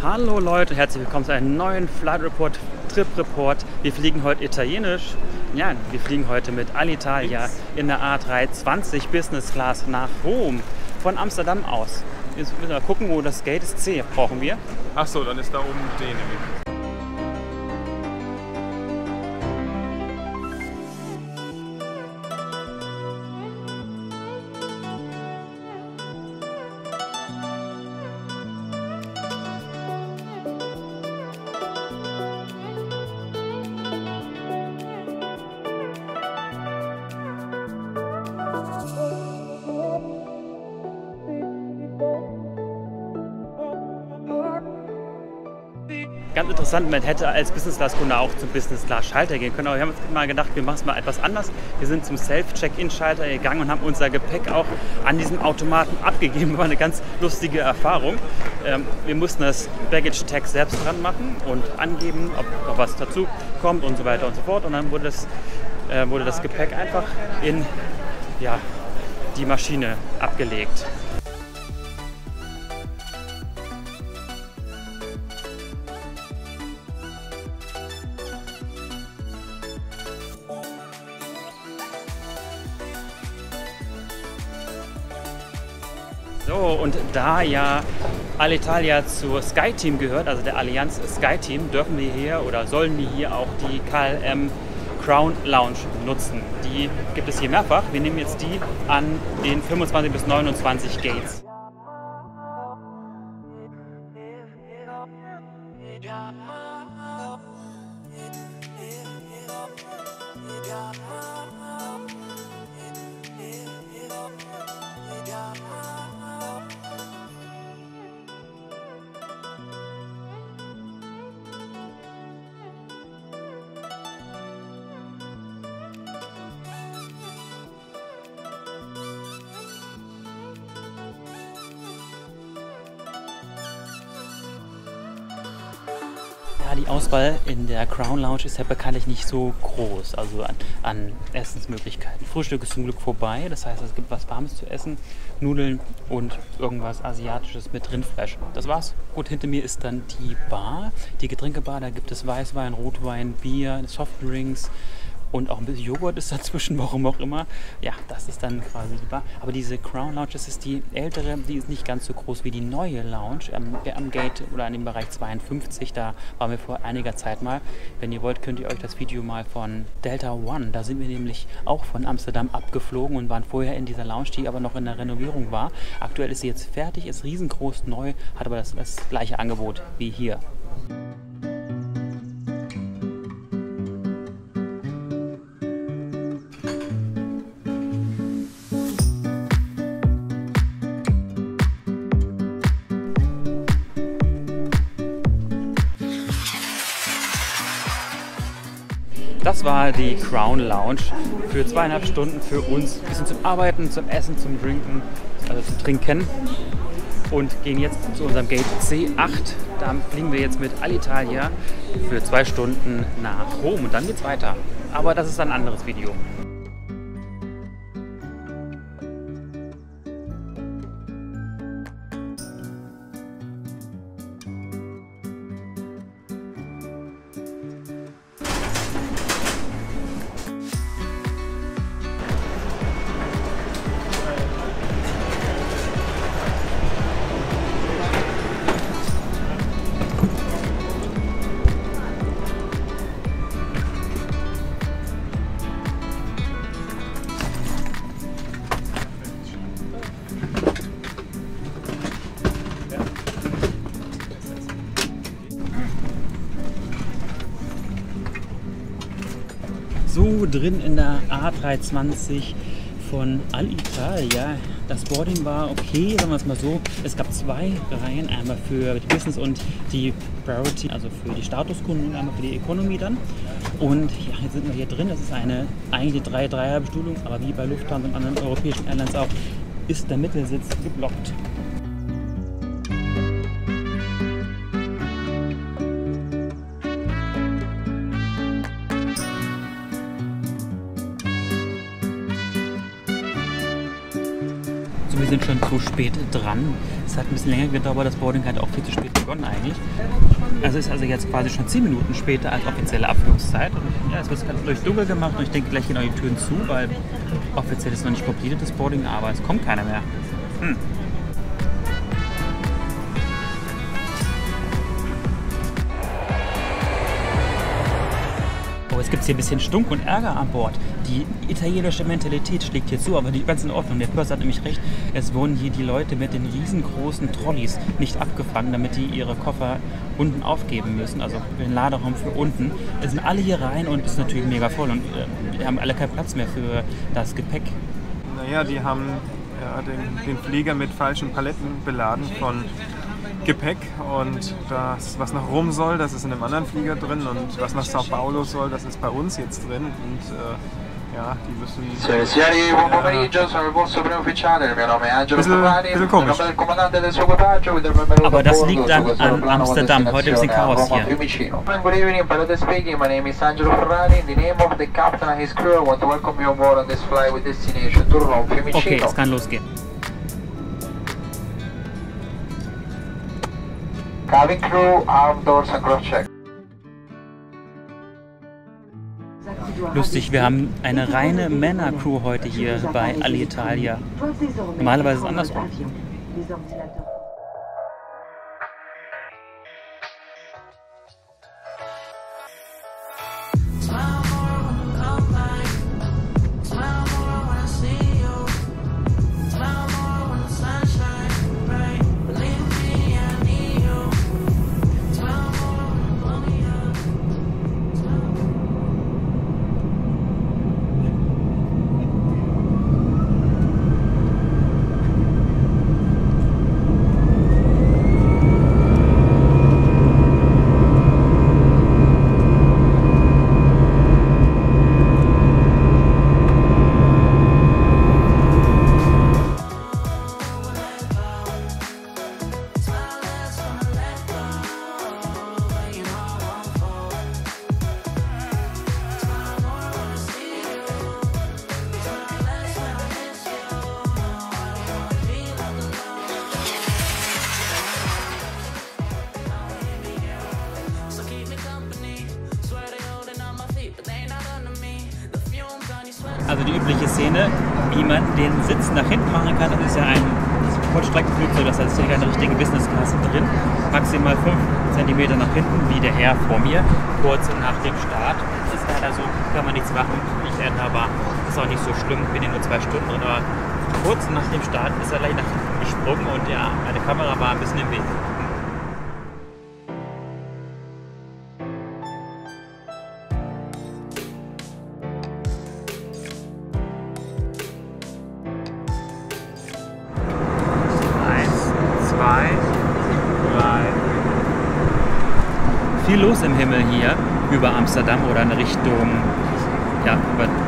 Hallo Leute, herzlich willkommen zu einem neuen Flight Report, Trip Report. Wir fliegen heute italienisch. Ja, wir fliegen heute mit Alitalia in der A320 Business Class nach Rom von Amsterdam aus. Jetzt müssen wir mal gucken, wo das Gate ist. C brauchen wir. Ach so, dann ist da oben D nämlich. Ganz interessant, man hätte als Business-Class-Kunde auch zum Business-Class-Schalter gehen können, aber wir haben uns mal gedacht, wir machen es mal etwas anders. Wir sind zum Self-Check-In-Schalter gegangen und haben unser Gepäck auch an diesem Automaten abgegeben. War eine ganz lustige Erfahrung. Wir mussten das Baggage-Tag selbst dran machen und angeben, ob noch was dazu kommt und so weiter und so fort. Und dann wurde das Gepäck einfach in die Maschine abgelegt. So, und da ja Alitalia zur SkyTeam gehört, also der Allianz SkyTeam, dürfen wir hier oder sollen wir hier auch die KLM Crown Lounge nutzen. Die gibt es hier mehrfach. Wir nehmen jetzt die an den 25 bis 29 Gates. Ja, die Auswahl in der Crown Lounge ist ja bekanntlich nicht so groß, also an Essensmöglichkeiten. Frühstück ist zum Glück vorbei, das heißt, es gibt was Warmes zu essen, Nudeln und irgendwas Asiatisches mit Rindfleisch. Das war's. Gut, hinter mir ist dann die Bar, die Getränkebar, da gibt es Weißwein, Rotwein, Bier, Softdrinks. Und auch ein bisschen Joghurt ist dazwischen, warum auch immer. Ja, das ist dann quasi die Bar. Aber diese Crown Lounge, das ist die ältere, die ist nicht ganz so groß wie die neue Lounge am Gate oder an dem Bereich 52. Da waren wir vor einiger Zeit mal. Wenn ihr wollt, könnt ihr euch das Video mal von Delta One, da sind wir nämlich auch von Amsterdam abgeflogen und waren vorher in dieser Lounge, die aber noch in der Renovierung war. Aktuell ist sie jetzt fertig, ist riesengroß, neu, hat aber das gleiche Angebot wie hier. Das war die Crown Lounge für 2,5 Stunden für uns. Ein bisschen zum Arbeiten, zum Essen, zum Trinken, also zum Trinken. Und gehen jetzt zu unserem Gate C8. Da fliegen wir jetzt mit Alitalia für 2 Stunden nach Rom und dann geht's weiter. Aber das ist ein anderes Video. So, drin in der A320 von Alitalia. Das Boarding war okay, sagen wir es mal so. Es gab 2 Reihen, einmal für die Business und die Priority, also für die Statuskunden und einmal für die Economy dann. Und ja, jetzt sind wir hier drin. Das ist eigentlich 3-3er-Bestuhlung, aber wie bei Lufthansa und anderen europäischen Airlines auch, ist der Mittelsitz geblockt. Wir sind schon zu spät dran. Es Es hat ein bisschen länger gedauert, das Boarding hat auch viel zu spät begonnen eigentlich. Also ist also jetzt quasi schon 10 Minuten später als offizielle Abflugszeit. Und ja, es wird ganz durch dunkel gemacht und ich denke, gleich gehen auch die Türen zu, weil offiziell ist noch nicht completed das Boarding, aber es kommt keiner mehr. Oh, jetzt gibt es hier ein bisschen Stunk und Ärger an Bord. Die italienische Mentalität schlägt hier zu, aber die ganz in Ordnung. Der Purser hat nämlich recht, es wurden hier die Leute mit den riesengroßen Trolleys nicht abgefangen, damit die ihre Koffer unten aufgeben müssen, also den Laderaum für unten. Es sind alle hier rein und es ist natürlich mega voll und wir haben alle keinen Platz mehr für das Gepäck. Naja, die haben ja, den Flieger mit falschen Paletten beladen von Gepäck und das, was nach Rom soll, das ist in einem anderen Flieger drin und was nach Sao Paulo soll, das ist bei uns jetzt drin und ja, die müssen... Signori, buon pomeriggio, sono il vostro preufficiale, il mio nome è Angelo Ferrari, bisschen komisch. il comandante del suo equipaggio, vi do il benvenuto Aber a das bordo liegt su dann questo an aeroplano con Amsterdam. Heute ist ein destinazione a Chaos Roma hier. Fiumicino. Good evening, pilot speaking, my name is Angelo Ferrari, in the name of the captain and his crew, I want to welcome you on board on this flight with destination to Rome Fiumicino. Okay, es kann losgehen. Cabin crew, arm doors and cross check. Lustig, wir haben eine reine Männer-Crew heute hier bei Alitalia. Normalerweise ist es andersrum. Also die übliche Szene, wie man den Sitz nach hinten machen kann, das ist ja ein Kurzstreckenflugzeug, das heißt, hier keine richtige Business-Klasse drin. Maximal 5 cm nach hinten, wie der Herr vor mir, kurz nach dem Start. Das ist leider so, kann man nichts machen, nicht änderbar, ist auch nicht so schlimm, bin hier nur 2 Stunden drin, aber kurz nach dem Start ist er gleich nach hinten gesprungen und ja, meine Kamera war ein bisschen im Weg. Viel los im Himmel hier über Amsterdam oder in Richtung, ja,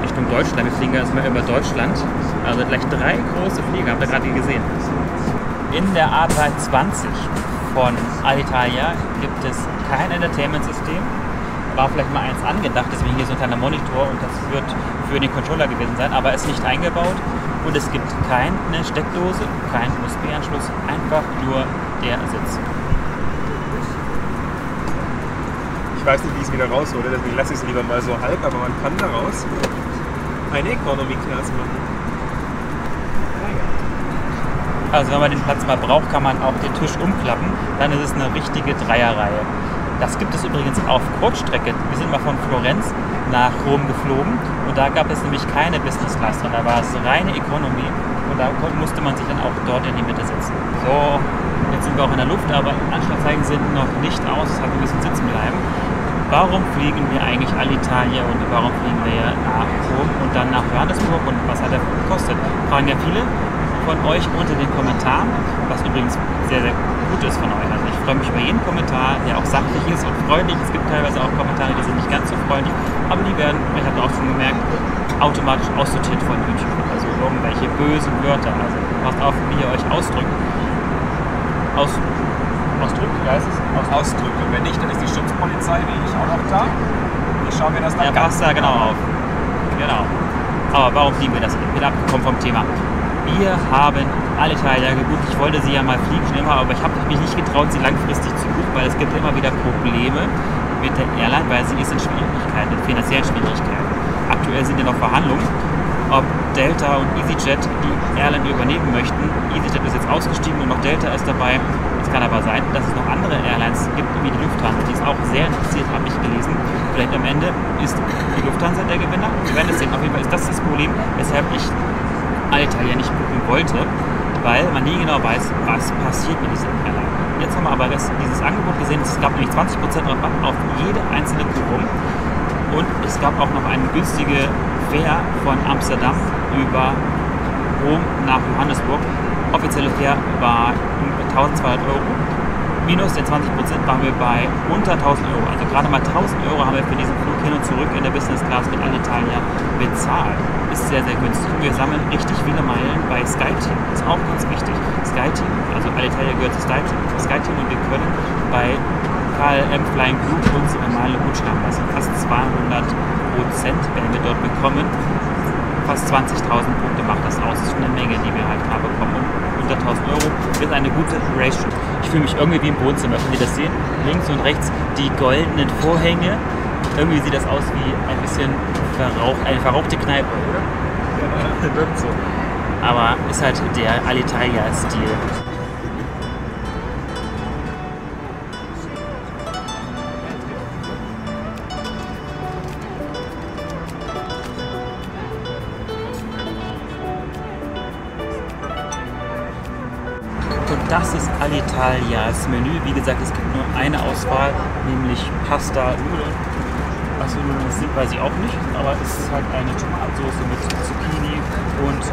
Richtung Deutschland. Wir fliegen erstmal über Deutschland. Also gleich 3 große Flieger, habt ihr gerade gesehen. In der A320 von Alitalia gibt es kein Entertainment-System. War vielleicht mal eins angedacht, deswegen hier so ein kleiner Monitor und das wird für den Controller gewesen sein, aber ist nicht eingebaut. Und es gibt keine Steckdose, keinen USB-Anschluss, einfach nur der Sitz. Ich weiß nicht, wie ich es wieder raushole, deswegen lasse ich es lieber mal so halb, aber man kann daraus eine Economy Class machen. Also wenn man den Platz mal braucht, kann man auch den Tisch umklappen, dann ist es eine richtige Dreierreihe. Das gibt es übrigens auf Kurzstrecke. Wir sind mal von Florenz nach Rom geflogen und da gab es nämlich keine Business Class drin, da war es reine Economy und da musste man sich dann auch dort in die Mitte setzen. So, jetzt sind wir auch in der Luft, aber Anschlagzeichen sind noch nicht aus, das heißt, wir müssen sitzen bleiben. Warum fliegen wir eigentlich Alitalia und warum fliegen wir nach Rom und dann nach Johannesburg und was hat er gekostet? Fragen ja viele von euch unter den Kommentaren, was übrigens sehr, sehr gut ist von euch. Also ich freue mich über jeden Kommentar, der auch sachlich ist und freundlich. Es gibt teilweise auch Kommentare, die sind nicht ganz so freundlich, aber die werden, ich habe auch schon gemerkt, automatisch aussortiert von YouTube. Also irgendwelche bösen Wörter. Also passt auf, wie ihr euch ausdrückt. Ausdrückt, wie heißt es? Ausdrückt. Und wenn nicht, dann ist die Schutzpolizei, wie ich, auch noch da. Ich schaue mir das dann passt da genau auf. Genau. Aber warum fliegen wir das? Ich bin abgekommen vom Thema. Wir haben Alitalia gebucht. Ich wollte sie ja mal fliegen schon immer, aber ich habe mich nicht getraut, sie langfristig zu buchen, weil es gibt immer wieder Probleme mit der Airline, weil sie ist in Schwierigkeiten, in finanziellen Schwierigkeiten. Aktuell sind ja noch Verhandlungen, ob Delta und EasyJet die Airline übernehmen möchten. EasyJet ist jetzt ausgestiegen und noch Delta ist dabei. Es kann aber sein, dass es noch andere Airlines gibt, wie die Lufthansa. Die ist auch sehr interessiert, habe ich gelesen. Vielleicht am Ende ist die Lufthansa der Gewinner. Wir werden es sehen. Auf jeden Fall ist das das Problem, weshalb ich Alitalia nicht buchen wollte, weil man nie genau weiß, was passiert mit dieser Airline. Jetzt haben wir aber dieses Angebot gesehen. Es gab nämlich 20% Rabatt auf jede einzelne Buchung. Und es gab auch noch eine günstige Fähr von Amsterdam über Rom nach Johannesburg. Offizielle Fähr war 1.200 €. Minus den 20% waren wir bei unter 1.000 €. Also gerade mal 1.000 € haben wir für diesen Flug hin und zurück in der Business Class mit Alitalia bezahlt. Ist sehr, sehr günstig. Und wir sammeln richtig viele Meilen bei SkyTeam. Ist auch ganz wichtig. SkyTeam, also Alitalia gehört zu SkyTeam und wir können bei KLM Flying Blue unsere Meilen gut schreiben lassen. Fast 200% werden wir dort bekommen. Fast 20.000 Punkte macht das aus. Das ist schon eine Menge, die wir halt da bekommen. Und unter 1.000 € ist eine gute Ratio. Ich fühle mich irgendwie wie im Wohnzimmer. Wenn Sie das sehen, links und rechts die goldenen Vorhänge. Irgendwie sieht das aus wie ein bisschen eine verrauchte Kneipe, oder? Ja, wirkt so. Aber ist halt der Alitalia-Stil. Und das ist Alitalias Menü. Wie gesagt, es gibt nur eine Auswahl, nämlich Pasta, Nudeln. Was für Nudeln das sind, weiß ich auch nicht. Aber es ist halt eine Tomatensauce mit Zucchini und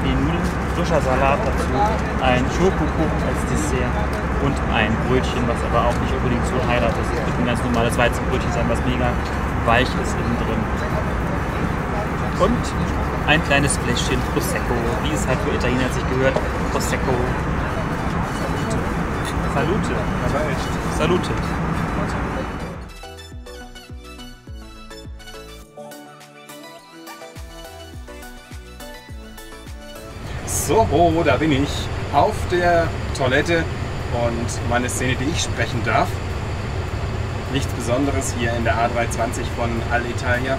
den Nudeln, frischer Salat dazu, ein Schokokuchen als Dessert und ein Brötchen, was aber auch nicht unbedingt so ein Highlight ist. Es wird ein ganz normales Weizenbrötchen sein, was mega weich ist innen drin. Und ein kleines Fläschchen Prosecco, wie es halt für Italiener sich gehört. Prosecco. Salute. Aber echt. Salute. So, da bin ich auf der Toilette und meine Szene, die ich sprechen darf. Nichts Besonderes hier in der A320 von Alitalia.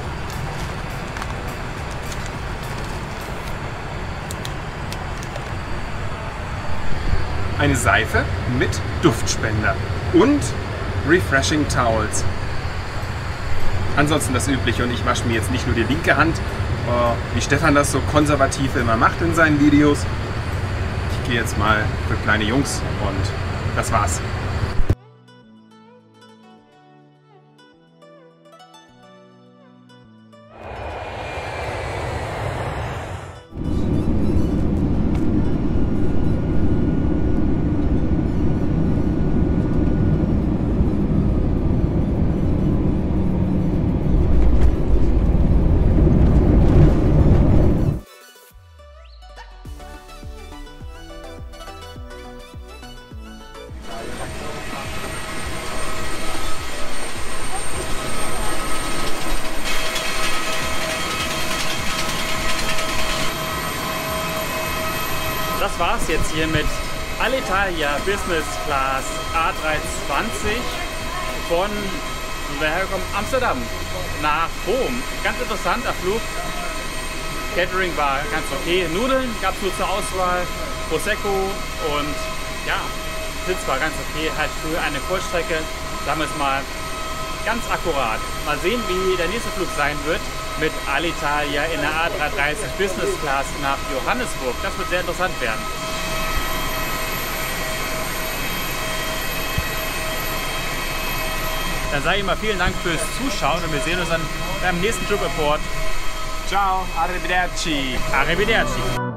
Eine Seife mit Duftspender und Refreshing Towels. Ansonsten das Übliche und ich wasche mir jetzt nicht nur die linke Hand, wie Stefan das so konservativ immer macht in seinen Videos. Ich gehe jetzt mal für kleine Jungs und das war's. Das war's jetzt hier mit Alitalia Business Class A320 von Amsterdam nach Rom. Ganz interessanter Flug. Catering war ganz okay. Nudeln gab es nur zur Auswahl. Prosecco und ja, Sitz war ganz okay. Halt für eine Kurzstrecke, sagen wir es mal, ganz akkurat. Mal sehen, wie der nächste Flug sein wird mit Alitalia in der A330 Business Class nach Johannesburg. Das wird sehr interessant werden. Dann sage ich mal vielen Dank fürs Zuschauen und wir sehen uns dann beim nächsten Trip Report. Ciao, arrivederci. Arrivederci.